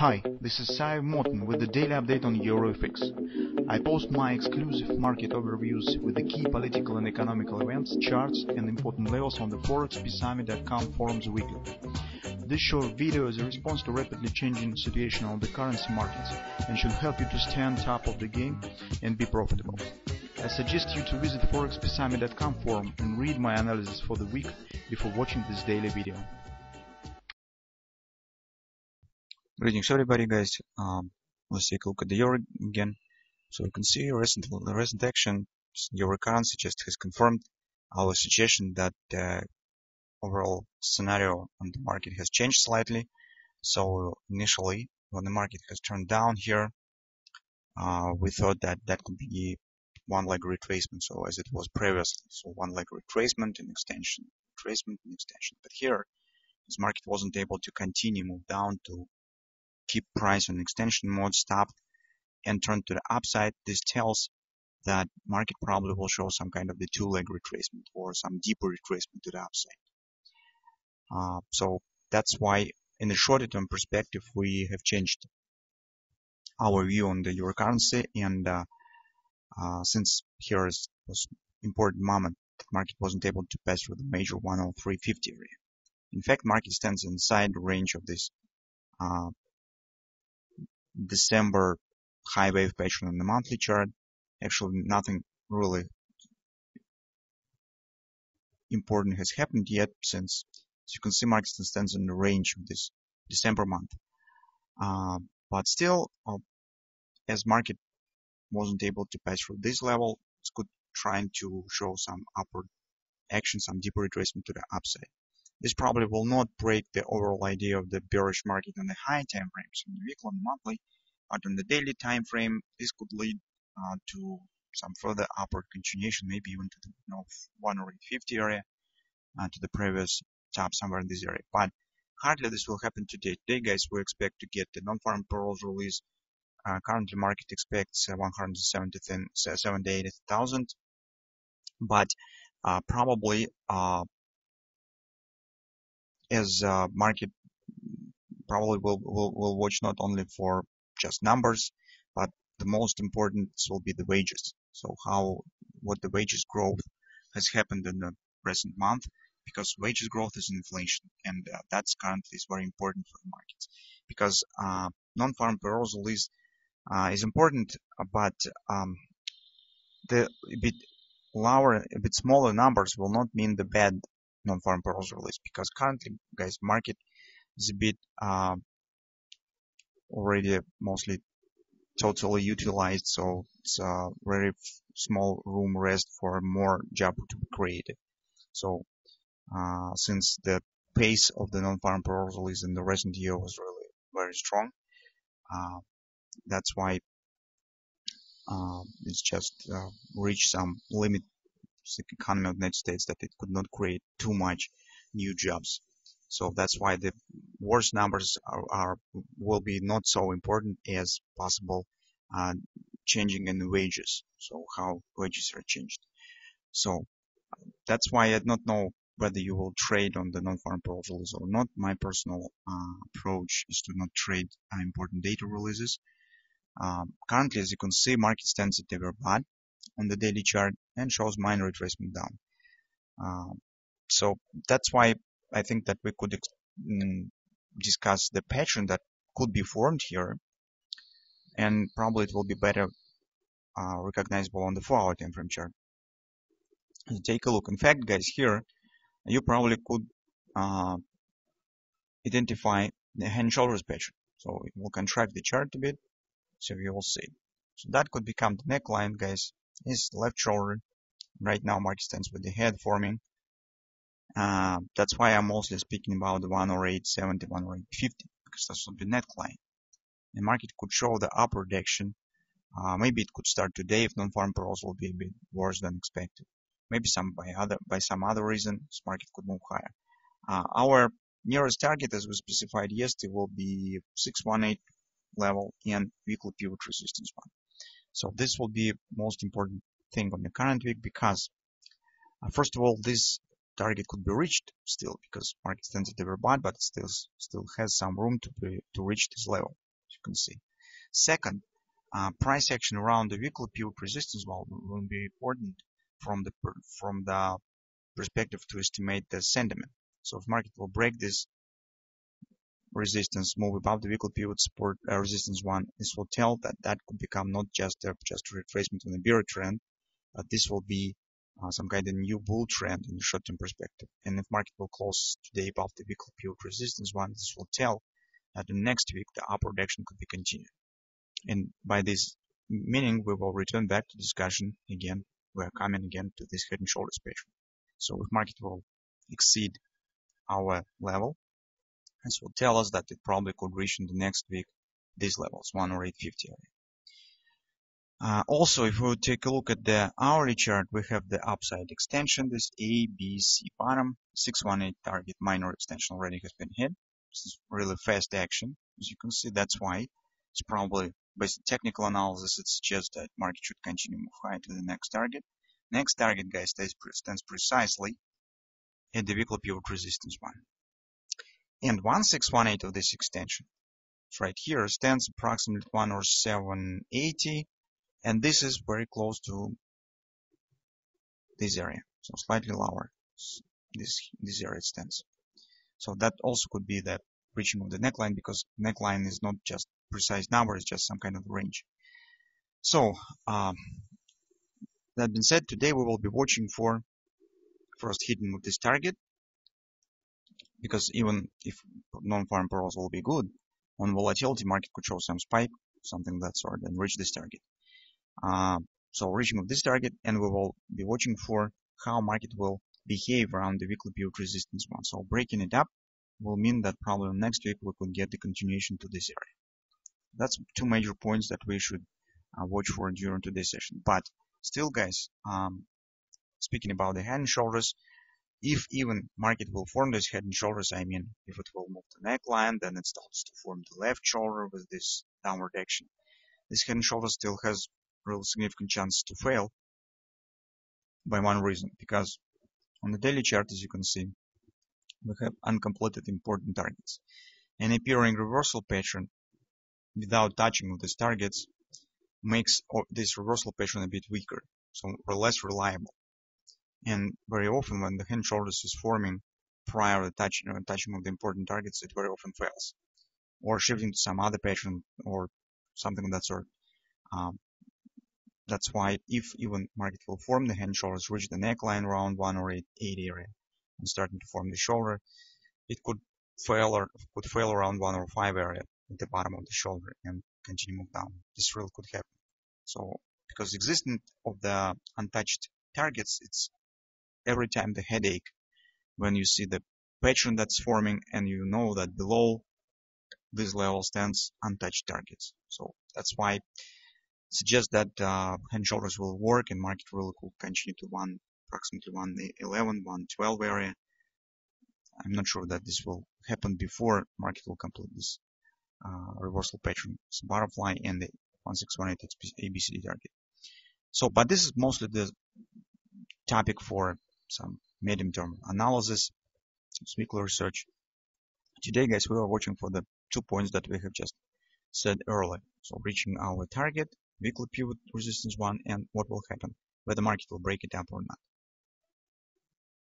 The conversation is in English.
Hi, this is Sive Morten with the daily update on EURUSD. I post my exclusive market overviews with the key political and economical events, charts and important levels on the ForexPeaceArmy.com forums weekly. This short video is a response to rapidly changing situation on the currency markets and should help you to stay on top of the game and be profitable. I suggest you to visit ForexPeaceArmy.com forum and read my analysis for the week before watching this daily video. Greetings everybody, guys. Let's take a look at the euro again. So you can see recent action. Euro currency just has confirmed our suggestion that the overall scenario on the market has changed slightly. So initially, when the market has turned down here, we thought that that could be one leg retracement. So as it was previously, so one leg retracement and extension, retracement and extension. But here, this market wasn't able to continue move down to keep price on extension mode, stopped and turned to the upside. This tells that market probably will show some kind of the two-leg retracement or some deeper retracement to the upside. So that's why in the shorter term perspective we have changed our view on the euro currency, and since here was important moment, the market wasn't able to pass through the major 103.50 area. In fact, market stands inside the range of this December high wave pattern on the monthly chart. Actually, nothing really important has happened yet, since as you can see, market stands in the range of this December month. But still, as market wasn't able to pass through this level, it's good trying to show some upward action, some deeper retracement to the upside. This probably will not break the overall idea of the bearish market on the high time frames, on the weekly and monthly, but on the daily time frame, this could lead to some further upward continuation, maybe even to the 150 area, to the previous top somewhere in this area. But hardly this will happen today. Today, guys, we expect to get the non-farm payrolls release. Currently, market expects 178,000, but probably as market probably will watch not only for just numbers, but the most important will be the wages. So what the wages growth has happened in the present month, because wages growth is inflation, and that's currently is very important for the markets, because non-farm payrolls release is important, but the a bit smaller numbers will not mean the bad non-farm payrolls release, because currently, guys, market is a bit already mostly totally utilized, so it's a very small room rest for more job to be created. So since the pace of the non-farm payrolls release in the recent year was really very strong, that's why it's just reached some limit to the economy of the United States, that it could not create too much new jobs. So that's why the worst numbers will be not so important as possible changing in the wages. So how wages are changed. So that's why I do not know whether you will trade on the non-farm payrolls release or not. My personal approach is to not trade important data releases. Currently, as you can see, market stands at overbought on the daily chart and shows minor retracement down. So that's why I think that we could discuss the pattern that could be formed here, and probably it will be better recognizable on the 4-hour time frame chart. Take a look. In fact, guys, here you probably could identify the head and shoulders pattern. So it will contract the chart a bit, so you will see. So that could become the neckline, guys. Is left shoulder. Right now, market stands with the head forming. That's why I'm mostly speaking about the 108.70, 108.50, because that's will be neckline. The market could show the upward action. Maybe it could start today if non-farm payrolls will be a bit worse than expected. Maybe by some other reason, this market could move higher. Our nearest target, as we specified yesterday, will be 618 level and weekly pivot resistance one. So this will be most important thing on the current week, because first of all, this target could be reached still, because market stands at overbought, but it still has some room to reach this level. you can see. Second, price action around the weekly pivot resistance will be important from the perspective to estimate the sentiment. So if market will break this resistance, move above the weekly pivot support resistance one, this will tell that could become not just a retracement on the bearish trend, but this will be some kind of new bull trend in the short-term perspective. And if market will close today above the weekly pivot resistance one, this will tell that the next week the upward action could be continued. And by this meaning, we will return back to discussion again. We are coming again to this head and shoulders pattern. So if market will exceed our level, this will tell us that it probably could reach in the next week these levels, 1 or 850 area. Also, if we take a look at the hourly chart, we have the upside extension, this A, B, C bottom, 618 target minor extension already has been hit. This is really fast action. As you can see, that's why it's probably, based on technical analysis, it suggests that market should continue to move high to the next target. Next target, guys, stands precisely at the weekly pivot resistance one. And 1618 of this extension, it's right here, stands approximately 10780, and this is very close to this area, so slightly lower. This area stands. So that also could be the reaching of the neckline, because neckline is not just precise number, it's just some kind of range. So that being said, today we will be watching for first hitting of this target, because even if non-farm payrolls will be good, on volatility market could show some spike, something of that sort, and reach this target. So reaching of this target, and we will be watching for how market will behave around the weekly pivot resistance one. So breaking it up will mean that probably next week we could get the continuation to this area. That's two major points that we should watch for during today's session. But still, guys, speaking about the head and shoulders, if even market will form this head and shoulders, I mean, if it will move the neckline, then it starts to form the left shoulder with this downward action. This head and shoulder still has real significant chance to fail by one reason, because on the daily chart, as you can see, we have uncompleted important targets. An appearing reversal pattern without touching of these targets makes this reversal pattern a bit weaker, so less reliable. And very often when the head and shoulders is forming prior to touching of the important targets, it very often fails, or shifting to some other pattern or something of that sort. That's why if even market will form the head and shoulders, reach the neckline around 1 or 880 area and starting to form the shoulder, it could fail around 1 or 5 area at the bottom of the shoulder and continue move down. This really could happen. So because existence of the untouched targets, it's every time the headache when you see the pattern that's forming and you know that below this level stands untouched targets. So that's why it suggests that head and shoulders will work and market really could continue to approximately 111, 112 area. I'm not sure that this will happen before market will complete this reversal pattern. It's a butterfly and the 1618 ABCD target. So, but this is mostly the topic for some medium-term analysis, weekly research. Today, guys, we are watching for the 2 points that we have just said earlier. So reaching our target, weekly pivot resistance one, and what will happen, whether the market will break it up or not.